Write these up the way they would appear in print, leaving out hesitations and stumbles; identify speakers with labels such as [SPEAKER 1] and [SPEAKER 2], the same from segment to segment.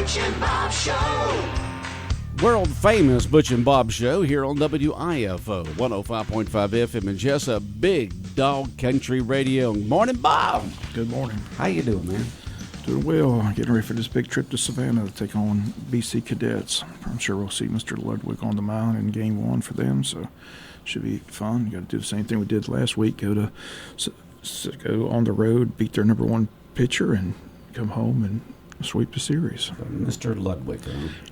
[SPEAKER 1] Butch and Bob Show.
[SPEAKER 2] World famous Butch and Bob Show here on WIFO 105.5 FM in Jesup, Big Dog Country Radio. Morning, Bob.
[SPEAKER 3] Good morning.
[SPEAKER 2] How you doing, man?
[SPEAKER 3] Doing well. Getting ready for this big trip to Savannah to take on BC Cadets. I'm sure we'll see Mr. Ludwig on the mound in Game 1 for them, so should be fun. You got to do the same thing we did last week. Go on the road, beat their number one pitcher, and come home and sweep the series.
[SPEAKER 2] Mr. Ludwig.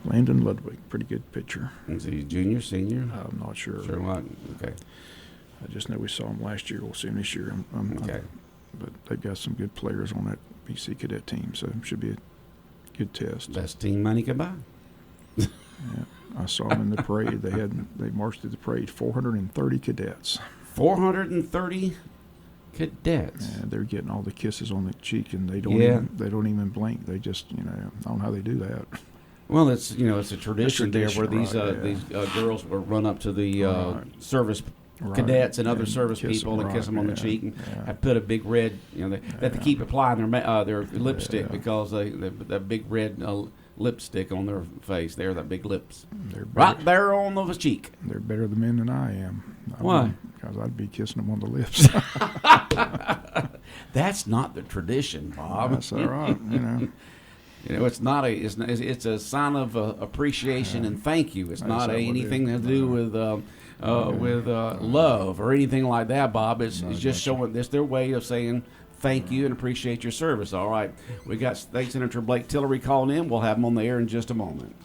[SPEAKER 3] Landon Ludwig, pretty good pitcher.
[SPEAKER 2] Is he junior, senior?
[SPEAKER 3] I'm not sure.
[SPEAKER 2] Sure what? Okay.
[SPEAKER 3] I just know we saw him last year. We'll see him this year.
[SPEAKER 2] Okay.
[SPEAKER 3] But they've got some good players on that BC Cadet team, so it should be a good test.
[SPEAKER 2] Best team money can buy.
[SPEAKER 3] Yeah, I saw them in the parade. They marched through the parade. 430 cadets.
[SPEAKER 2] 430 cadets.
[SPEAKER 3] Yeah, they're getting all the kisses on the cheek, and they don't even blink. They just I don't know how they do that.
[SPEAKER 2] Well, it's a tradition there where these girls will run up to the service cadets and other service people and kiss them on the cheek and have put a big red. They have to keep applying their lipstick because that big red lipstick on their face. There, that big lips, right there on the cheek.
[SPEAKER 3] They're better men than I am.
[SPEAKER 2] Why?
[SPEAKER 3] Because I'd be kissing them on the lips.
[SPEAKER 2] That's not the tradition, Bob.
[SPEAKER 3] That's all right.
[SPEAKER 2] It's not it's a sign of appreciation and thank you. It's not anything to do with love or anything like that, Bob. It's just showing this their way of saying thank you and appreciate your service. All right, we got State Senator Blake Tillery calling in. We'll have him on the air in just a moment.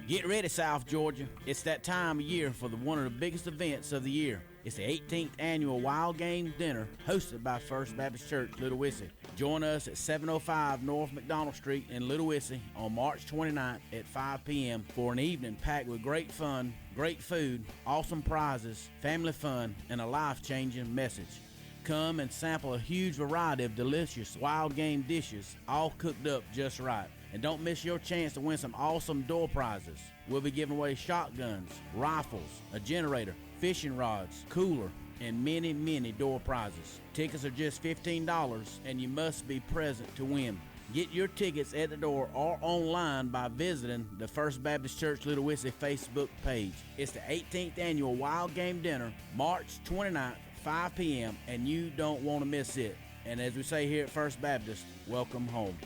[SPEAKER 4] Get ready, South Georgia. It's that time of year for one of the biggest events of the year. It's the 18th annual Wild Game Dinner hosted by First Baptist Church, Little Wissy. Join us at 705 North McDonald Street in Little Wissy on March 29th at 5 p.m. for an evening packed with great fun, great food, awesome prizes, family fun, and a life-changing message. Come and sample a huge variety of delicious wild game dishes, all cooked up just right. And don't miss your chance to win some awesome door prizes. We'll be giving away shotguns, rifles, a generator, fishing rods, cooler, and many, many door prizes. Tickets are just $15, and you must be present to win. Get your tickets at the door or online by visiting the First Baptist Church Little Wissy Facebook page. It's the 18th annual Wild Game Dinner, March 29th, 5 p.m., and you don't want to miss it. And as we say here at First Baptist, welcome home.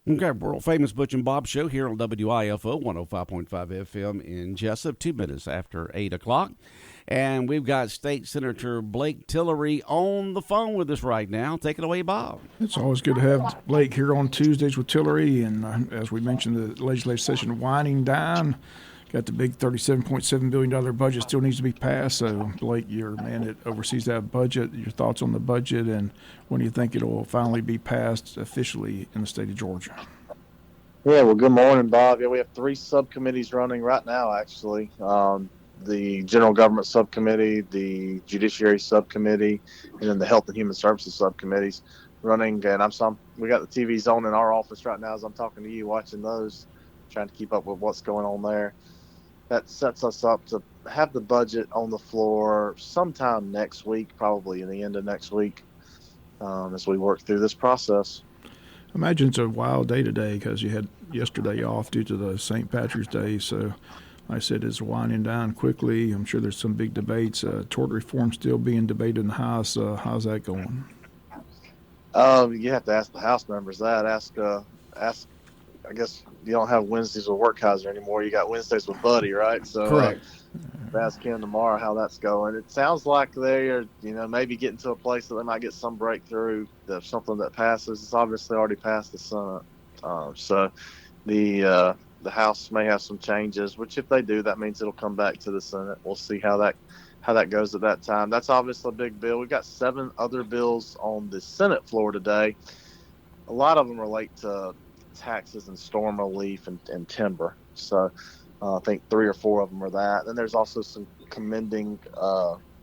[SPEAKER 2] Okay, world famous Butch and Bob Show here on WIFO 105.5 FM in Jesup, 2 minutes after 8 o'clock. And we've got State Senator Blake Tillery on the phone with us right now. Take it away, Bob.
[SPEAKER 3] It's always good to have Blake here on Tuesdays with Tillery. And as we mentioned, the legislative session winding down. Got the big $37.7 billion budget still needs to be passed. So, Blake, you're a man that oversees that budget. Your thoughts on the budget, and when do you think it will finally be passed officially in the state of Georgia?
[SPEAKER 5] Yeah, well, good morning, Bob. Yeah, we have 3 subcommittees running right now, actually. The General Government Subcommittee, the Judiciary Subcommittee, and then the Health and Human Services Subcommittees running. And we got the TVs on in our office right now as I'm talking to you, watching those, trying to keep up with what's going on there. That sets us up to have the budget on the floor sometime next week, probably in the end of next week, as we work through this process.
[SPEAKER 3] I imagine it's a wild day today because you had yesterday off due to the St. Patrick's Day. So, like I said, it's winding down quickly. I'm sure there's some big debates. Tort reform still being debated in the House. How's that going?
[SPEAKER 5] You have to ask the House members that. Ask. I guess you don't have Wednesdays with Workhauser anymore. You got Wednesdays with Buddy, right? So
[SPEAKER 3] correct.
[SPEAKER 5] Ask him tomorrow how that's going. It sounds like they are, maybe getting to a place that they might get some breakthrough, something that passes. It's obviously already passed the Senate. So the House may have some changes, which if they do, that means it'll come back to the Senate. We'll see how that goes at that time. That's obviously a big bill. We've got 7 other bills on the Senate floor today. A lot of them relate to taxes and storm relief and timber. So I think 3 or 4 of them are that. Then there's also some commending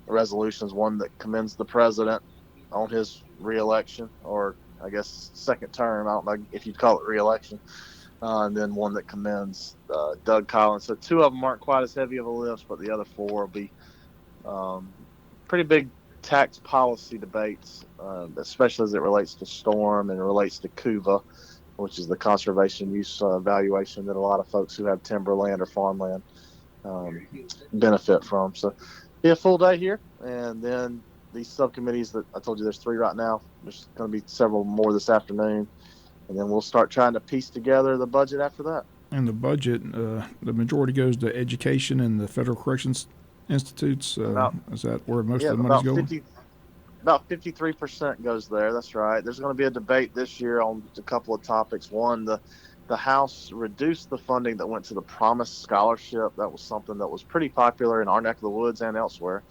[SPEAKER 5] resolutions, one that commends the president on his reelection, or I guess second term. I don't know if you'd call it reelection. And then one that commends Doug Collins. So 2 of them aren't quite as heavy of a lift, but the other 4 will be pretty big tax policy debates, especially as it relates to storm and it relates to CUVA, which is the conservation use valuation that a lot of folks who have timberland or farmland benefit from. So be a full day here, and then these subcommittees that I told you there's 3 right now. There's going to be several more this afternoon, and then we'll start trying to piece together the budget after that.
[SPEAKER 3] And the budget, the majority goes to education and the federal corrections institutes. Is that where most of the money's going?
[SPEAKER 5] About 53% goes there. That's right. There's going to be a debate this year on a couple of topics. One, the House reduced the funding that went to the Promise Scholarship. That was something that was pretty popular in our neck of the woods and elsewhere.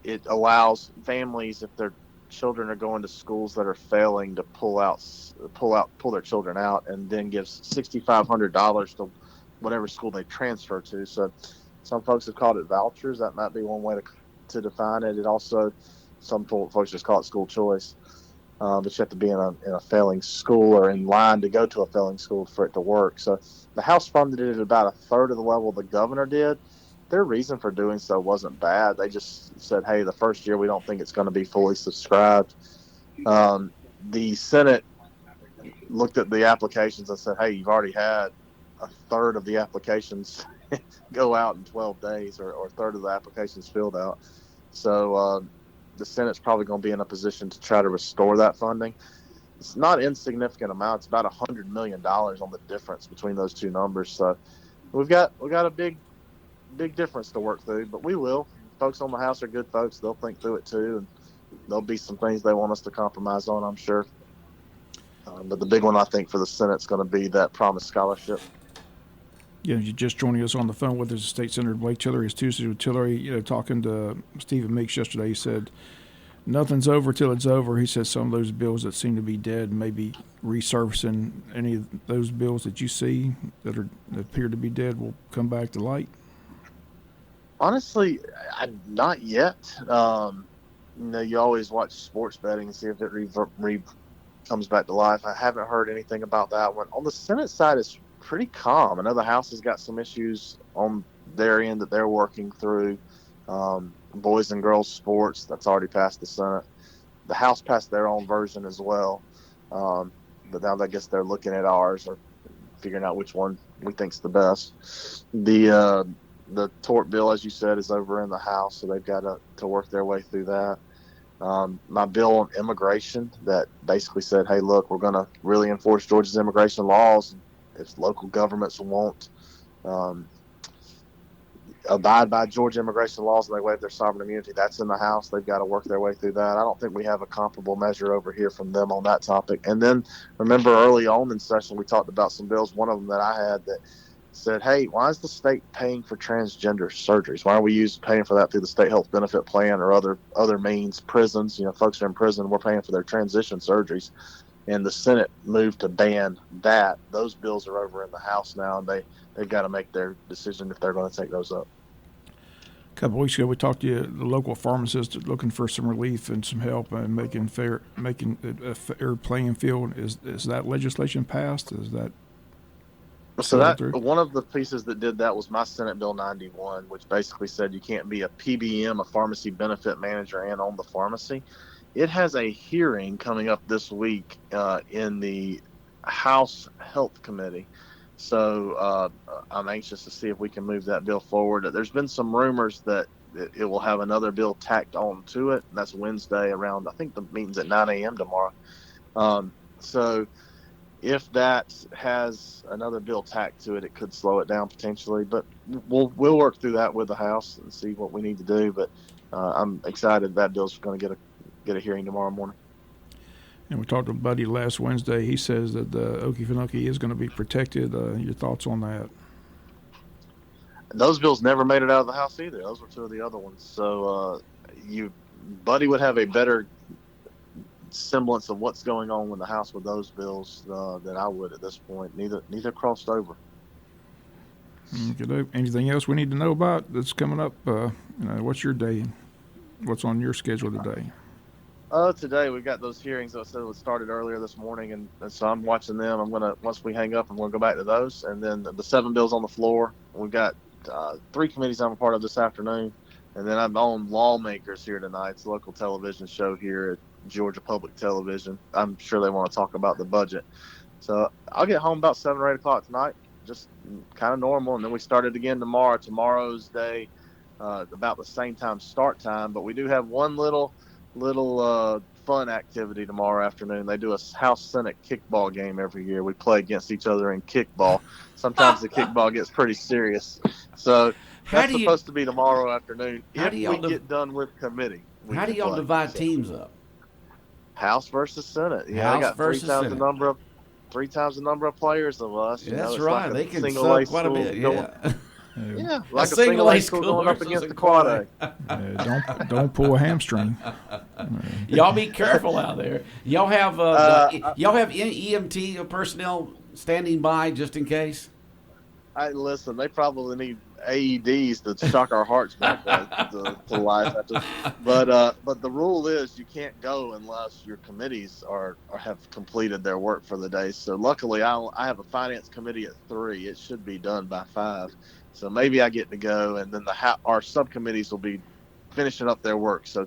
[SPEAKER 5] It allows families, if their children are going to schools that are failing, to pull their children out, and then gives $6,500 to whatever school they transfer to. So some folks have called it vouchers. That might be one way to define it. It also, some folks just call it school choice, but you have to be in a failing school or in line to go to a failing school for it to work. So the House funded it at about a third of the level the governor did. Their reason for doing so wasn't bad. They just said, hey, the first year we don't think it's going to be fully subscribed. The Senate looked at the applications and said, hey, you've already had a third of the applications go out in 12 days or a third of the applications filled out. So the Senate's probably going to be in a position to try to restore that funding. It's not insignificant amount. It's about $100 million on the difference between those two numbers. So we've got a big difference to work through, but we will. Folks on the House are good folks. They'll think through it too, and there'll be some things they want us to compromise on, I'm sure. But the big one, I think, for the Senate's going to be that Promise Scholarship.
[SPEAKER 3] Yeah, you're just joining us on the phone with us, State Senator Blake Tillery. It's Tuesday with Tillery. Talking to Stephen Meeks yesterday, he said nothing's over till it's over. He said some of those bills that seem to be dead, maybe resurfacing. Any of those bills that you see that appear to be dead will come back to light?
[SPEAKER 5] Honestly, not yet. You always watch sports betting and see if it comes back to life. I haven't heard anything about that one. On the Senate side, it's pretty calm. I know the House has got some issues on their end that they're working through. Boys and girls sports, that's already passed the Senate. The House passed their own version as well. But now I guess they're looking at ours or figuring out which one we think's the best. The tort bill, as you said, is over in the House, so they've got to work their way through that. My bill on immigration that basically said, hey, look, we're going to really enforce Georgia's immigration laws. If local governments won't abide by Georgia immigration laws and they waive their sovereign immunity, that's in the House. They've got to work their way through that. I don't think we have a comparable measure over here from them on that topic. And then remember early on in session, we talked about some bills. One of them that I had that said, hey, why is the state paying for transgender surgeries? Why are we paying for that through the state health benefit plan or other means? Prisons, folks are in prison, we're paying for their transition surgeries. And the Senate moved to ban that. Those bills are over in the House now, and they've got to make their decision if they're going to take those up.
[SPEAKER 3] A couple of weeks ago, we talked to the local pharmacist looking for some relief and some help and making it a fair playing field. Is that legislation passed? Is that
[SPEAKER 5] so? That one of the pieces that did that was my Senate Bill 91, which basically said you can't be a PBM, a pharmacy benefit manager, and own the pharmacy. It has a hearing coming up this week in the House Health Committee. So I'm anxious to see if we can move that bill forward. There's been some rumors that it will have another bill tacked on to it. And that's Wednesday around, I think the meeting's at 9 a.m. tomorrow. So if that has another bill tacked to it, it could slow it down potentially. But we'll work through that with the House and see what we need to do. But I'm excited that bill's going to get a hearing tomorrow morning.
[SPEAKER 3] And we talked to Buddy last Wednesday. He says that the Okefenokee is going to be protected. Your thoughts on that?
[SPEAKER 5] Those bills never made it out of the House either. Those were two of the other ones. So Buddy would have a better semblance of what's going on in the House with those bills than I would at this point. Neither crossed over.
[SPEAKER 3] Okay. Anything else we need to know about that's coming up? What's your day? What's on your schedule today?
[SPEAKER 5] Today we've got those hearings that started earlier this morning, and so I'm watching them. Once we hang up, I'm going to go back to those, and then the 7 bills on the floor. We've got 3 committees I'm a part of this afternoon. And then I'm on Lawmakers here tonight. It's a local television show here at Georgia Public Television. I'm sure they want to talk about the budget. So I'll get home about 7 or 8 o'clock tonight, just kind of normal. And then we start it again tomorrow. Tomorrow's day, about the same time start time. But we do have one little fun activity tomorrow afternoon. They do a House Senate kickball game every year. We play against each other in kickball. Sometimes the kickball gets pretty serious. So that's supposed to be tomorrow afternoon if we get done with committee.
[SPEAKER 2] How do y'all divide teams up?
[SPEAKER 5] House versus Senate.
[SPEAKER 2] Yeah,
[SPEAKER 5] they got 3 times the number of players of us.
[SPEAKER 2] That's right. Like they can sub quite a bit.
[SPEAKER 5] Yeah, like a single A school going up against the quad
[SPEAKER 3] A. Don't pull a hamstring.
[SPEAKER 2] Y'all be careful out there. Y'all have EMT personnel standing by just in case.
[SPEAKER 5] Listen, they probably need AEDs to shock our hearts back to life. But the rule is you can't go unless your committees have completed their work for the day. So luckily, I have a finance committee at 3. It should be done by 5. So maybe I get to go, and then our subcommittees will be finishing up their work. So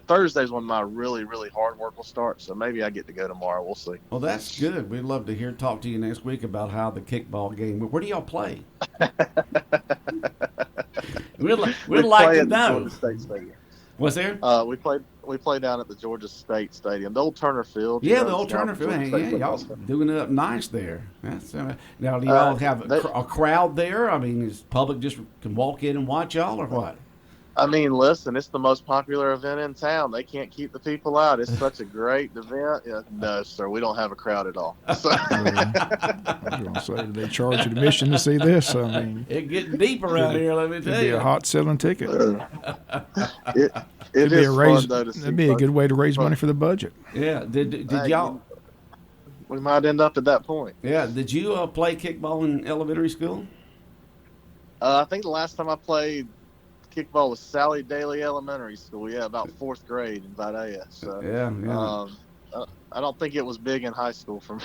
[SPEAKER 5] Thursday's when my really, really hard work will start. So maybe I get to go tomorrow. We'll see.
[SPEAKER 2] Well, that's good. We'd love to talk to you next week about how the kickball game. Where do y'all play? we'd like to know.
[SPEAKER 5] Georgia State Stadium.
[SPEAKER 2] What's there?
[SPEAKER 5] We play down at the Georgia State Stadium, the old Turner Field.
[SPEAKER 2] Yeah, the old Turner Field. Yeah, y'all doing it up nice there. That's, now, do y'all have a crowd there? I mean, is public just can walk in and watch y'all, or what?
[SPEAKER 5] I mean, listen, it's the most popular event in town. They can't keep the people out. It's such a great event. No, sir, we don't have a crowd at all. So.
[SPEAKER 3] I was going to say, do they charge admission to see this? I mean,
[SPEAKER 2] it's getting deep around here, let me tell you.
[SPEAKER 3] It'd be a hot selling ticket.
[SPEAKER 5] It'd be fun, though, to see.
[SPEAKER 3] It'd be a good way to raise money for the budget.
[SPEAKER 2] Yeah. Did y'all?
[SPEAKER 5] We might end up at that point.
[SPEAKER 2] Yeah. Did you play kickball in elementary school?
[SPEAKER 5] I think the last time I played kickball was Sally Daly Elementary School. Yeah, about 4th grade in Vidalia. So yeah. I don't think it was big in high school for me.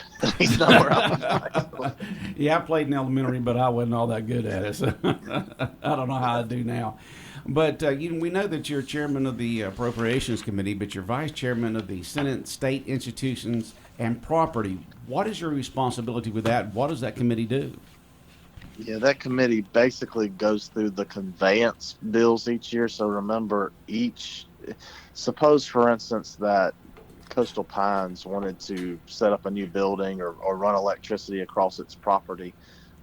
[SPEAKER 2] Yeah, I played in elementary, but I wasn't all that good at it. So I don't know how I do now. But we know that you're chairman of the Appropriations Committee, but you're vice chairman of the Senate, State Institutions, and Property. What is your responsibility with that? What does that committee do?
[SPEAKER 5] Yeah, that committee basically goes through the conveyance bills each year. So remember, suppose, for instance, that Coastal Pines wanted to set up a new building or run electricity across its property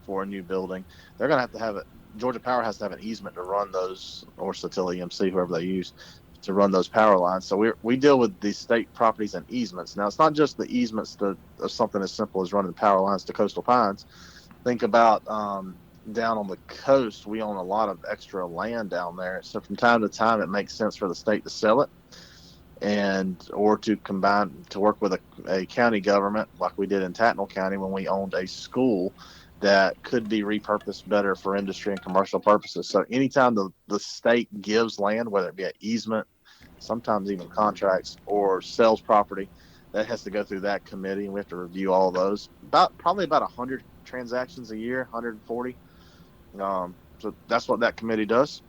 [SPEAKER 5] for a new building. They're going to have it. Georgia Power has to have an easement to run those, or Tillery EMC, whoever they use, to run those power lines. So we deal with the state properties and easements. Now, it's not just the easements of something as simple as running power lines to Coastal Pines. Think about down on the coast, we own a lot of extra land down there. So from time to time, it makes sense for the state to sell it or to work with a county government like we did in Tattnall County when we owned a school that could be repurposed better for industry and commercial purposes. So anytime the state gives land, whether it be an easement, sometimes even contracts, or sells property, that has to go through that committee, and we have to review all those. Probably about 100 transactions a year, 140. So that's what that committee does.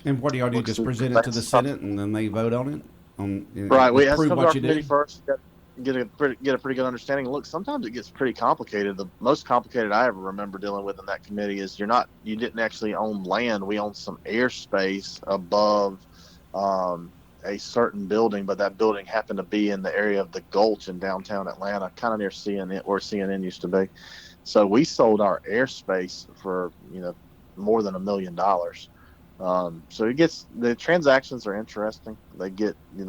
[SPEAKER 2] And what do y'all do? Just present it to the Senate, and then they vote on it?
[SPEAKER 5] Right. We have to come to our committee first, get a pretty good understanding. Look, sometimes it gets pretty complicated. The most complicated I ever remember dealing with in that committee is you didn't actually own land. We owned some airspace above a certain building, but that building happened to be in the area of the Gulch in downtown Atlanta, kind of near CNN, where CNN used to be. So we sold our airspace for more than $1 million. So the transactions are interesting. They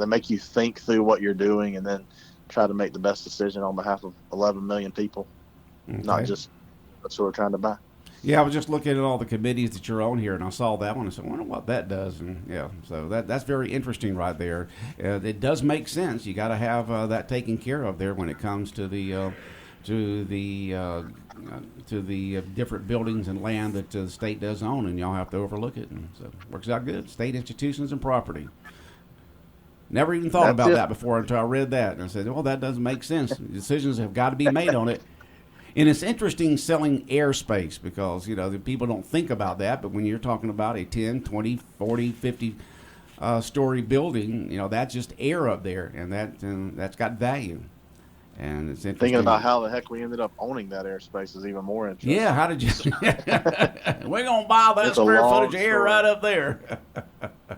[SPEAKER 5] make you think through what you're doing and then try to make the best decision on behalf of 11 million people, not just that's what we're trying to buy.
[SPEAKER 2] Yeah, I was just looking at all the committees that you're on here, and I saw that one. I said, I wonder what that does. And yeah, so that's very interesting right there. It does make sense. You got to have that taken care of there when it comes to the different buildings and land that the state does own, and y'all have to overlook it. And so it works out good. State institutions and property. Never even thought about that before until I read that, and I said, well, that doesn't make sense. Decisions have got to be made on it. And it's interesting selling airspace because, the people don't think about that. But when you're talking about a 10, 20, 40, 50 story building, that's just air up there. And that's got value. And it's interesting.
[SPEAKER 5] Thinking about how the heck we ended up owning that airspace is even more interesting.
[SPEAKER 2] Yeah, how did you? We're going to buy that square footage of air right up there.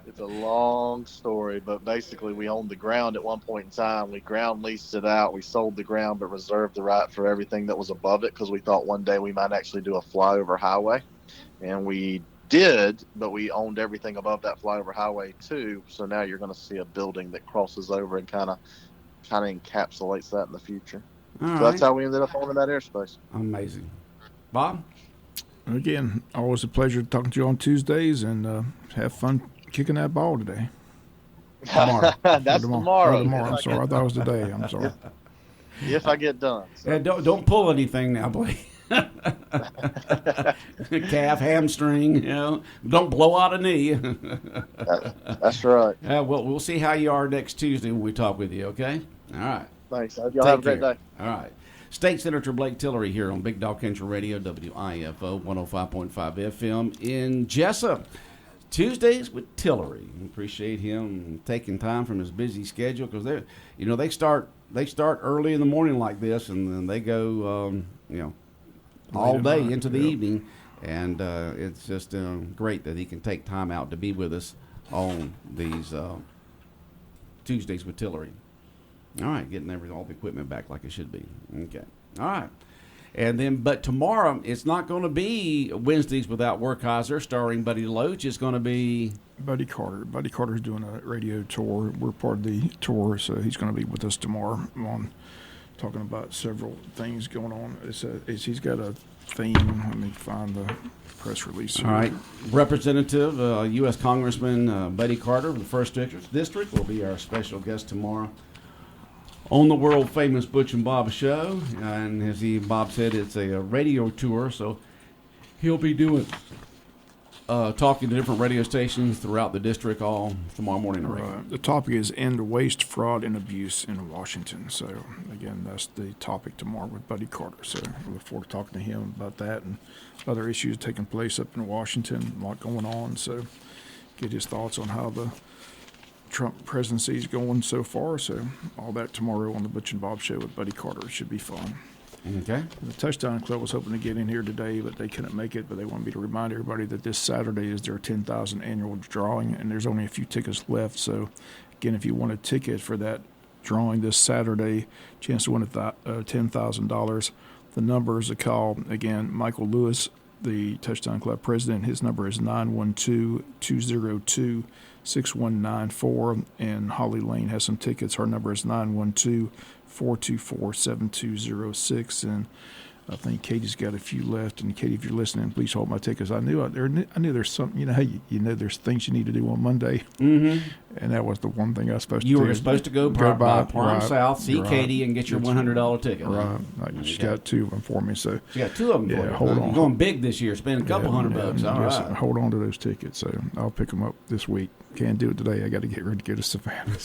[SPEAKER 5] It's a long story, but basically we owned the ground at one point in time. We ground leased it out. We sold the ground, but reserved the right for everything that was above it because we thought one day we might actually do a flyover highway. And we did, but we owned everything above that flyover highway too. So now you're going to see a building that crosses over and kind of encapsulates that in the future. That's how we ended up owning that airspace.
[SPEAKER 2] Amazing. Bob?
[SPEAKER 3] Again, always a pleasure talking to you on Tuesdays, and have fun kicking that ball today.
[SPEAKER 5] Tomorrow. That's tomorrow.
[SPEAKER 3] Tomorrow. I'm sorry. I thought it was today. I'm sorry.
[SPEAKER 5] If I get done. So.
[SPEAKER 2] Yeah, don't pull anything now, Blake. Calf, hamstring, don't blow out a knee.
[SPEAKER 5] That's right.
[SPEAKER 2] We'll see how you are next Tuesday when we talk with you, okay? All right.
[SPEAKER 5] Thanks. Y'all have a great day.
[SPEAKER 2] All right. State Senator Blake Tillery here on Big Dog Country Radio, WIFO 105.5 FM in Jesup. Tuesdays with Tillery. Appreciate him taking time from his busy schedule because they start early in the morning like this, and then they go all day into the evening, and it's just great that he can take time out to be with us on these Tuesdays with Tillery. All right, getting all the equipment back like it should be. Okay. All right. And then, but tomorrow, it's not going to be Wednesdays Without Werkheiser starring Buddy Loach. It's going to be
[SPEAKER 3] Buddy Carter. Buddy Carter's doing a radio tour. We're part of the tour, so he's going to be with us tomorrow on talking about several things going on. He's got a theme. Let me find the press release here.
[SPEAKER 2] All right. Representative, U.S. Congressman Buddy Carter of the 1st District will be our special guest tomorrow on the world-famous Butch and Bob show. And as Bob said, it's a radio tour, so he'll be doing talking to different radio stations throughout the district all tomorrow morning.
[SPEAKER 3] Right. The topic is End Waste, Fraud, and Abuse in Washington. So, again, that's the topic tomorrow with Buddy Carter. So I look forward to talking to him about that and other issues taking place up in Washington, a lot going on. So get his thoughts on how the Trump presidency is going so far. So all that tomorrow on the Butch and Bob show with Buddy Carter. It should be fun.
[SPEAKER 2] Okay.
[SPEAKER 3] The Touchdown Club was hoping to get in here today, but they couldn't make it. But they wanted me to remind everybody that this Saturday is their 10,000 annual drawing, and there's only a few tickets left. So, again, if you want a ticket for that drawing this Saturday, chance to win $10,000, the numbers to call, again, Michael Lewis, the Touchdown Club president, his number is 912-202-6194, and Holly Lane has some tickets. Her number is 912-424-7206, and I think Katie's got a few left. And Katie, if you're listening, please hold my tickets. I knew there's something. You know how you know there's things you need to do on Monday, and that was the one thing I was supposed to do.
[SPEAKER 2] You were supposed to go by Parham South, see Katie, and get your $100 ticket.
[SPEAKER 3] Right, she's got two of them for me. So
[SPEAKER 2] she got two of them.
[SPEAKER 3] Yeah,
[SPEAKER 2] for you.
[SPEAKER 3] hold on.
[SPEAKER 2] You're going big this year. Spend a couple $100. All right.
[SPEAKER 3] Hold on to those tickets. So I'll pick them up this week. Can't do it today. I got to get ready to go to Savannah.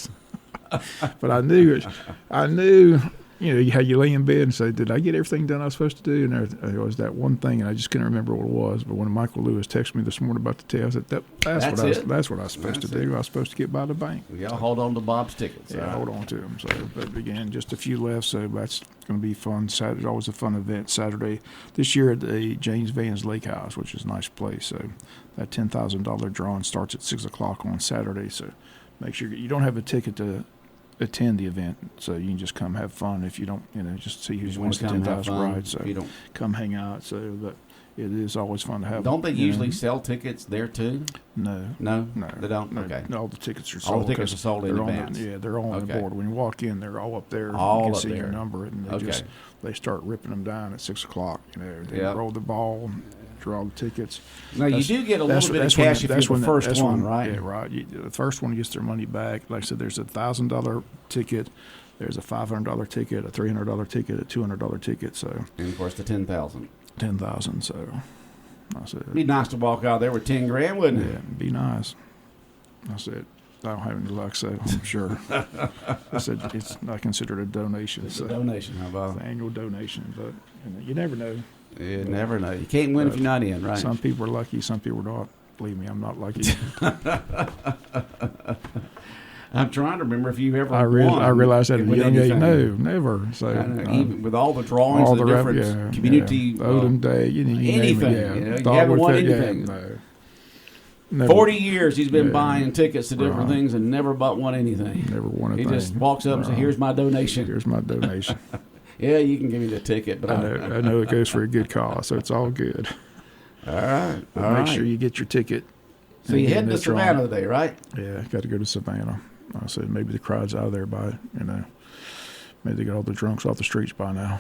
[SPEAKER 3] But I knew. You know, how you lay in bed and say, did I get everything done I was supposed to do? And there was that one thing, and I just couldn't remember what it was. But when Michael Lewis texted me this morning about the test, I said, that's what I was supposed to do. I was supposed to get by the bank.
[SPEAKER 2] We got to hold on to Bob's tickets.
[SPEAKER 3] Yeah, hold on to them. So, but again, just a few left, so that's going to be fun. Saturday, always a fun event Saturday. This year at the James Vans Lake House, which is a nice place. So that $10,000 drawing starts at 6 o'clock on Saturday. So make sure you don't have a ticket to attend the event, so you can just come have fun. If you don't, just see who's wins the 10,000 ride. So you don't come hang out. So, but it is always fun to have.
[SPEAKER 2] Don't they usually sell tickets there too?
[SPEAKER 3] No,
[SPEAKER 2] they don't. Okay,
[SPEAKER 3] all the tickets are sold.
[SPEAKER 2] All the tickets are sold in advance.
[SPEAKER 3] They're all on the board. When you walk in, they're all up there.
[SPEAKER 2] All
[SPEAKER 3] you can
[SPEAKER 2] up
[SPEAKER 3] see
[SPEAKER 2] there.
[SPEAKER 3] Your number, and they start ripping them down at 6 o'clock. They roll the ball. Draw the tickets.
[SPEAKER 2] Now you do get a little bit of cash if you're the first one, right?
[SPEAKER 3] Yeah, right. The first one gets their money back. Like I said, there's a $1,000 ticket, there's a $500 ticket, a $300 ticket, a $200 ticket. So
[SPEAKER 2] and of course the $10,000.
[SPEAKER 3] $10,000. So I said,
[SPEAKER 2] it'd be nice to walk out there with $10,000, wouldn't it?
[SPEAKER 3] Yeah, it'd be nice. I said, I don't have any luck, so I'm sure. I said it's not considered a donation.
[SPEAKER 2] It's a donation, how about?
[SPEAKER 3] It's an annual donation, but you never know.
[SPEAKER 2] You never know. You can't win if you're not in, right?
[SPEAKER 3] Some people are lucky, some people are not. Believe me, I'm not lucky.
[SPEAKER 2] I'm trying to remember if you've ever
[SPEAKER 3] I realized that at a young age. No, never. So
[SPEAKER 2] even with all the drawings, all the different community,
[SPEAKER 3] Odom Day,
[SPEAKER 2] anything. You haven't won anything.
[SPEAKER 3] Never,
[SPEAKER 2] 40 years he's been buying tickets to different things and never bought one anything.
[SPEAKER 3] Never won a
[SPEAKER 2] thing.
[SPEAKER 3] He
[SPEAKER 2] just walks up and says, "Here's my donation."
[SPEAKER 3] Here's my donation.
[SPEAKER 2] Yeah, you can give me the ticket, but
[SPEAKER 3] I know it goes for a good cause, so it's all good.
[SPEAKER 2] All right.
[SPEAKER 3] Make sure you get your ticket.
[SPEAKER 2] So you head to Savannah today, right?
[SPEAKER 3] Yeah, got to go to Savannah. I said maybe the crowd's out of there by, maybe they got all the drunks off the streets by now.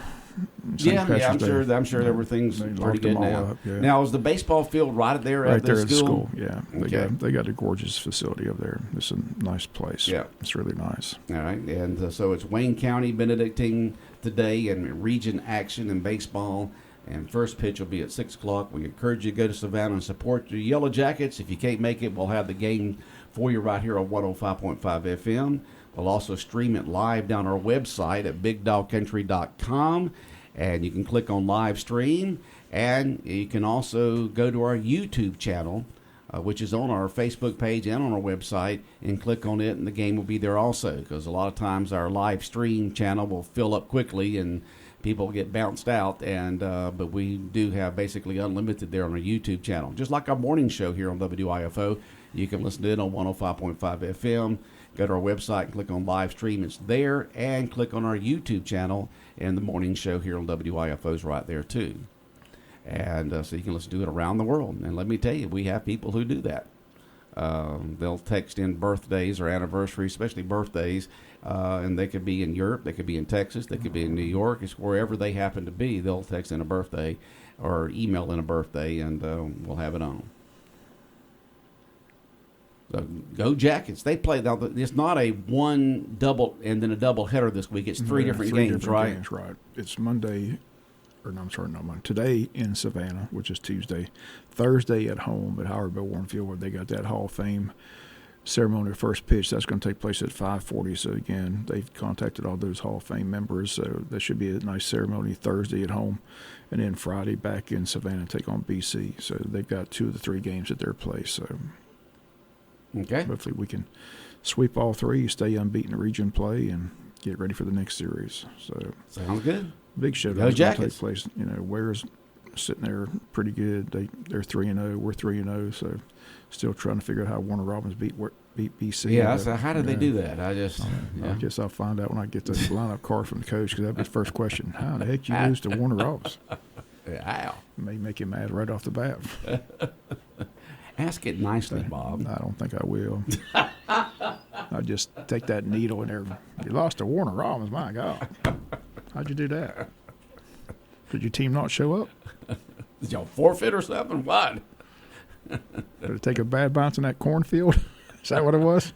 [SPEAKER 2] Yeah, I'm sure everything's pretty good now. Now, is the baseball field right there at the school?
[SPEAKER 3] Yeah, they got a gorgeous facility up there. It's a nice place.
[SPEAKER 2] Yeah,
[SPEAKER 3] it's really nice.
[SPEAKER 2] All right, and so it's Wayne County Benedictine today, and region action in baseball. And first pitch will be at 6 o'clock. We encourage you to go to Savannah and support the Yellow Jackets. If you can't make it, we'll have the game for you right here on 105.5 FM. We'll also stream it live down our website at bigdogcountry.com. And you can click on live stream. And you can also go to our YouTube channel, which is on our Facebook page and on our website, and click on it, and the game will be there also. Because a lot of times our live stream channel will fill up quickly and people get bounced out, but we do have basically unlimited there on our YouTube channel. Just like our morning show here on WIFO, you can listen to it on 105.5 FM. Go to our website and click on live stream. It's there, and click on our YouTube channel, and the morning show here on WIFO is right there too. And so you can listen to it around the world. And let me tell you, we have people who do that. They'll text in birthdays or anniversaries, especially birthdays, and they could be in Europe, they could be in Texas, they could be in New York. It's wherever they happen to be. They'll text in a birthday or email in a birthday, and we'll have it on. So go Jackets! They play. It's not a one double and then a double header this week. It's three different games, right?
[SPEAKER 3] Games, right. It's Monday. Or no, I'm sorry, not Monday. Today in Savannah, which is Tuesday. Thursday at home at Howard Bill Warren Field, where they got that Hall of Fame ceremony, first pitch. That's going to take place at 5:40. So again, they've contacted all those Hall of Fame members. So that should be a nice ceremony Thursday at home, and then Friday back in Savannah take on BC. So they've got 2 of the 3 games at their place. So
[SPEAKER 2] okay,
[SPEAKER 3] hopefully we can sweep all 3, stay unbeaten in region play, and get ready for the next series. So
[SPEAKER 2] sounds good.
[SPEAKER 3] Big showdown take place. Ware's sitting there pretty good. They're 3-0. We're 3-0. So still trying to figure out how Warner Robins beat BC.
[SPEAKER 2] Yeah. So how did they do that? I
[SPEAKER 3] guess I'll find out when I get the lineup card from the coach, because that'll be the first question. How the heck you lose to Warner Robins?
[SPEAKER 2] How?
[SPEAKER 3] May make you mad right off the bat.
[SPEAKER 2] Ask it nicely, Bob.
[SPEAKER 3] I don't think I will. I just take that needle in there. You lost to Warner Robins. My God. How'd you do that? Did your team not show up?
[SPEAKER 2] Did y'all forfeit or something? What?
[SPEAKER 3] Did it take a bad bounce in that cornfield? Is that what it was?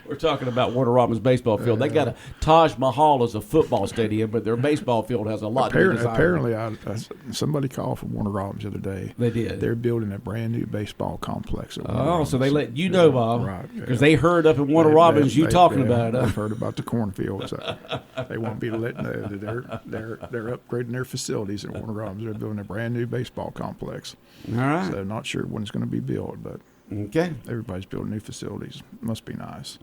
[SPEAKER 2] We're talking about Warner Robins baseball field. They got a Taj Mahal as a football stadium, but their baseball field has a lot to be desired.
[SPEAKER 3] Apparently, somebody called from Warner Robins the other day.
[SPEAKER 2] They did.
[SPEAKER 3] They're building a brand new baseball complex.
[SPEAKER 2] So they let you know, Bob, right? Because they heard up in Warner Robins talking about it.
[SPEAKER 3] I've heard about the cornfield. So they won't be letting know that they're upgrading their facilities at Warner Robins. They're building a brand new baseball complex.
[SPEAKER 2] All right.
[SPEAKER 3] So not sure when it's going to be built, but
[SPEAKER 2] okay,
[SPEAKER 3] everybody's building new facilities. Must be nice.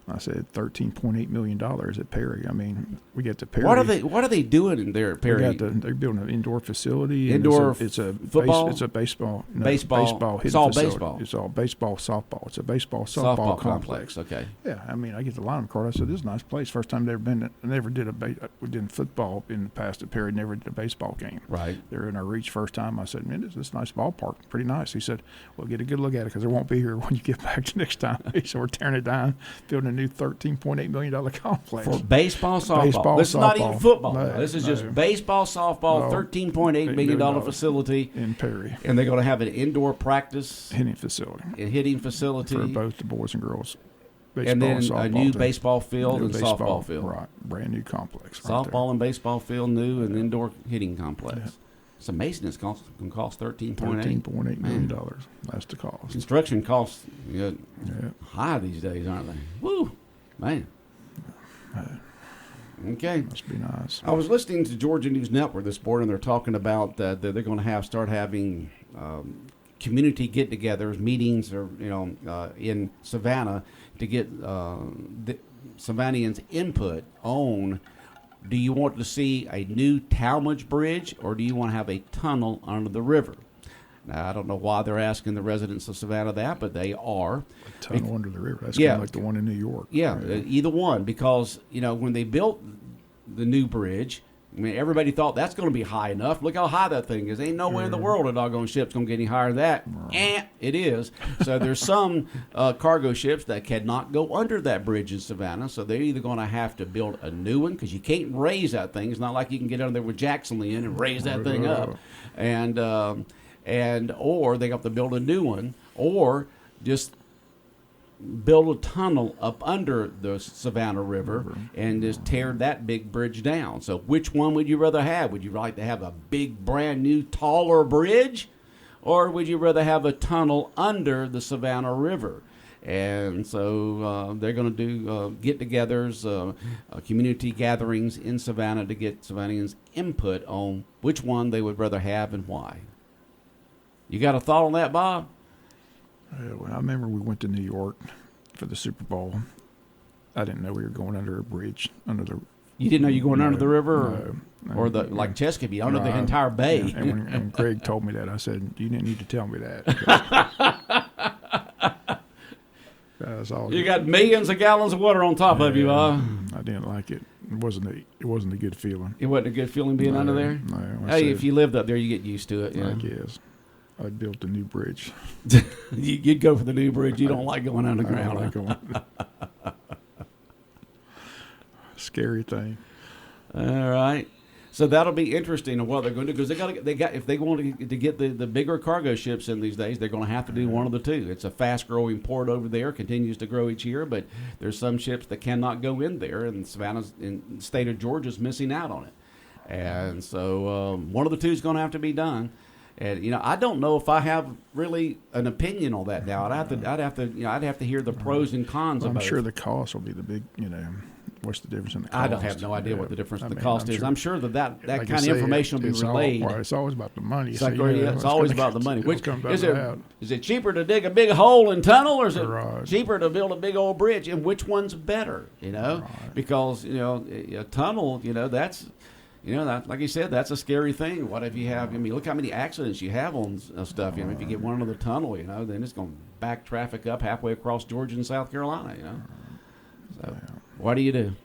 [SPEAKER 3] I said $13.8 million at Perry. I mean, we get to Perry.
[SPEAKER 2] What are they doing in there at Perry?
[SPEAKER 3] They're building an indoor facility.
[SPEAKER 2] It's a football.
[SPEAKER 3] It's a baseball. No,
[SPEAKER 2] baseball.
[SPEAKER 3] It's
[SPEAKER 2] all
[SPEAKER 3] facility.
[SPEAKER 2] baseball.
[SPEAKER 3] It's all baseball, softball. It's a baseball, softball complex.
[SPEAKER 2] Okay.
[SPEAKER 3] Yeah, I mean, I get the lineup card. I said, this is a nice place. First time they've ever been. Never did we did football in the past at Perry. Never did a baseball game.
[SPEAKER 2] Right.
[SPEAKER 3] They're in our reach first time. I said, man, this is a nice ballpark. Pretty nice. He said, well, get a good look at it, because they won't be here when you get back the next time. So we're tearing it down, building a new $13.8 million complex
[SPEAKER 2] for baseball, softball. This is not even football. No, this is just baseball, softball. $13.8 million facility
[SPEAKER 3] in Perry,
[SPEAKER 2] and they're going to have an indoor practice
[SPEAKER 3] hitting facility
[SPEAKER 2] for
[SPEAKER 3] both the boys and girls. Baseball
[SPEAKER 2] and then
[SPEAKER 3] and
[SPEAKER 2] a new baseball field and softball field.
[SPEAKER 3] Right, brand new complex.
[SPEAKER 2] Softball and baseball field, new and indoor hitting complex. So maintenance can cost
[SPEAKER 3] $13.8 million. That's the cost.
[SPEAKER 2] Construction costs high these days, aren't they? Woo, man. Okay.
[SPEAKER 3] Must be nice.
[SPEAKER 2] I was listening to Georgia News Network this morning, and they're talking about that they're going to start having community get-togethers, meetings, or in Savannah to get the Savannahans' input on. Do you want to see a new Talmadge Bridge, or do you want to have a tunnel under the river? Now, I don't know why they're asking the residents of Savannah that, but they are.
[SPEAKER 3] A tunnel under the river. That's kind of like the one in New York.
[SPEAKER 2] Yeah, either one, because, when they built the new bridge, everybody thought that's going to be high enough. Look how high that thing is. Ain't nowhere in the world a doggone ship's going to get any higher than that. Right. It is. So there's some cargo ships that cannot go under that bridge in Savannah. So they're either going to have to build a new one, because you can't raise that thing. It's not like you can get under there with Jackson Lynn and raise that thing up. Or they have to build a new one, or just build a tunnel up under the Savannah River and just tear that big bridge down. So which one would you rather have? Would you like to have a big, brand new, taller bridge? Or would you rather have a tunnel under the Savannah River? And so they're going to do get-togethers, community gatherings in Savannah to get Savannahans' input on which one they would rather have and why. You got a thought on that, Bob?
[SPEAKER 3] When I remember we went to New York for the Super Bowl, I didn't know we were going under a bridge
[SPEAKER 2] You didn't know you were going under the river, or like Chesapeake, under the entire bay.
[SPEAKER 3] Yeah, and when Greg told me that, I said, "You didn't need to tell me that." That's all.
[SPEAKER 2] You got millions of gallons of water on top of you,
[SPEAKER 3] I didn't like it. It wasn't a good feeling.
[SPEAKER 2] It wasn't a good feeling being under there.
[SPEAKER 3] No.
[SPEAKER 2] Hey, if you lived up there, you get used to it.
[SPEAKER 3] I guess. I built a new bridge.
[SPEAKER 2] You'd go for the new bridge. You don't like going underground.
[SPEAKER 3] I don't like going. Scary thing.
[SPEAKER 2] All right. So that'll be interesting of what they're going to do, because if they want to get the bigger cargo ships in these days, they're going to have to do one of the two. It's a fast-growing port over there, continues to grow each year, but there's some ships that cannot go in there, and Savannah's in the state of Georgia is missing out on it. And so one of the two is going to have to be done. And I don't know if I have really an opinion on that now. I'd have to hear the pros and cons.
[SPEAKER 3] I'm
[SPEAKER 2] about
[SPEAKER 3] sure
[SPEAKER 2] it.
[SPEAKER 3] the cost will be the big. What's the difference in the cost?
[SPEAKER 2] I don't have no idea what the difference in the cost is. I'm sure that
[SPEAKER 3] like
[SPEAKER 2] kind of information will be relayed.
[SPEAKER 3] It's always about the money.
[SPEAKER 2] It's always about the money. Which is it cheaper to dig a big hole and tunnel, or is it cheaper to build a big old bridge? And which one's better? Because a tunnel, that's. That, like you said, that's a scary thing. What if you have? Look how many accidents you have on stuff. If you get one under the tunnel, then it's going to back traffic up halfway across Georgia and South Carolina. So what do you do?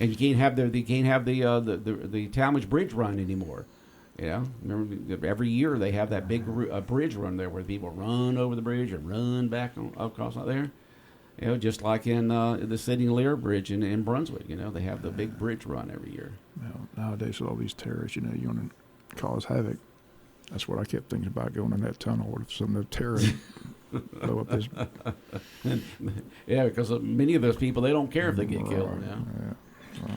[SPEAKER 2] And you can't have the Talmadge Bridge run anymore. Remember every year they have that big bridge run there where people run over the bridge and run back across out there. Just like in the Sidney Lear Bridge in Brunswick, they have the big bridge run every year.
[SPEAKER 3] Well, nowadays with all these terrorists, you want to cause havoc. That's what I kept thinking about going in that tunnel. What if some of the terrorists blow up this?
[SPEAKER 2] Yeah, because many of those people, they don't care if they get killed.
[SPEAKER 3] Yeah.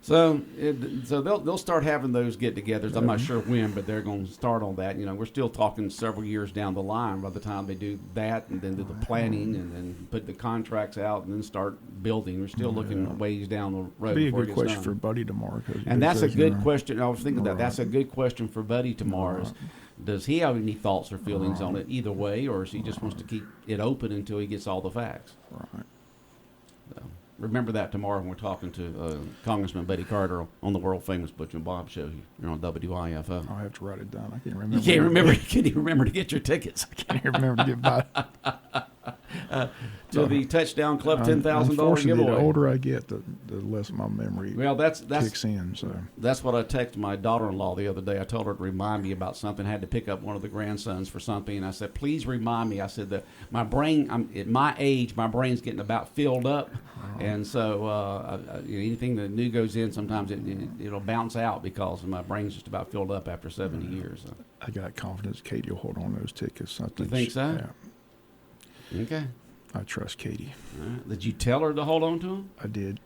[SPEAKER 2] So they'll start having those get-togethers. I'm not sure when, but they're going to start on that. We're still talking several years down the line by the time they do that, and then do the planning, and then put the contracts out, and then start building. We're still looking a ways down the road.
[SPEAKER 3] Be a good question for Buddy tomorrow.
[SPEAKER 2] And that's a good question. I was thinking that's a good question for Buddy tomorrow. Does he have any thoughts or feelings on it either way, or is he just wants to keep it open until he gets all the facts?
[SPEAKER 3] Right.
[SPEAKER 2] So. Remember that tomorrow when we're talking to Congressman Betty Carter on the world-famous Butch and Bob show here on WIFO.
[SPEAKER 3] I'll have to write it down. I can't remember.
[SPEAKER 2] Can you remember to get your tickets?
[SPEAKER 3] I can't remember to get by.
[SPEAKER 2] To the Touchdown Club $10,000 giveaway.
[SPEAKER 3] The older I get, the less my memory kicks in. So
[SPEAKER 2] that's what I texted my daughter-in-law the other day. I told her to remind me about something. I had to pick up one of the grandsons for something, and I said, "Please remind me." I said that my brain, at my age, my brain's getting about filled up, and so anything that new goes in, sometimes it'll bounce out because my brain's just about filled up after 70 years. So.
[SPEAKER 3] I got confidence Katie will hold on to those tickets.
[SPEAKER 2] You think so?
[SPEAKER 3] Yeah.
[SPEAKER 2] Okay.
[SPEAKER 3] I trust Katie.
[SPEAKER 2] Right. Did you tell her to hold on to them?
[SPEAKER 3] I did.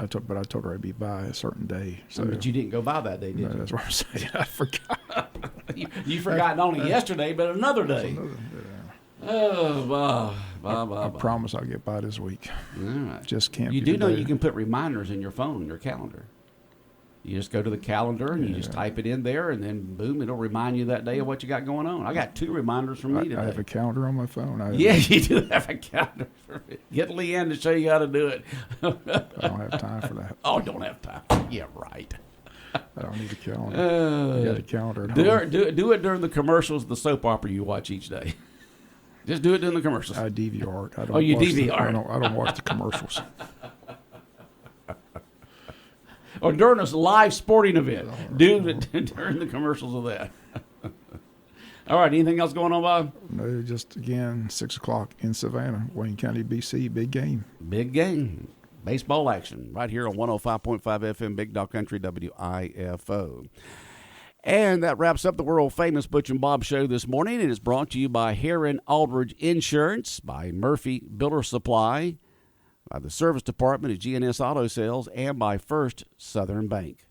[SPEAKER 3] I told her I'd be by a certain day. So,
[SPEAKER 2] but you didn't go by that day, did you?
[SPEAKER 3] That's what I'm saying. I forgot.
[SPEAKER 2] you forgot not only yesterday, but another day. Oh,
[SPEAKER 3] I promise I'll get by this week.
[SPEAKER 2] All right.
[SPEAKER 3] Just can't.
[SPEAKER 2] You do know you can put reminders in your phone, your calendar. You just go to the calendar and you just type it in there, and then boom, it'll remind you that day of what you got going on. I got 2 reminders from me today.
[SPEAKER 3] I have a calendar on my phone.
[SPEAKER 2] Yeah, you do have a calendar. Get Leanne to show you how to do it.
[SPEAKER 3] I don't have time for that.
[SPEAKER 2] Oh, don't have time. Yeah, right.
[SPEAKER 3] I don't need a calendar. I got a calendar at home.
[SPEAKER 2] Do it during the commercials of the soap opera you watch each day. Just do it during the commercials.
[SPEAKER 3] I DVR it. I don't
[SPEAKER 2] you
[SPEAKER 3] watch
[SPEAKER 2] DVR?
[SPEAKER 3] I don't watch the commercials.
[SPEAKER 2] Or during a live sporting event. Do it during the commercials of that. All right, anything else going on, Bob?
[SPEAKER 3] No, just again, 6 o'clock in Savannah, Wayne County, BC. Big game.
[SPEAKER 2] Big game. Baseball action right here on 105.5 FM, Big Dog Country, WIFO. And that wraps up the world-famous Butch and Bob show this morning. It is brought to you by Heron Aldridge Insurance, by Murphy Builder Supply, by the Service Department of GNS Auto Sales, and by First Southern Bank.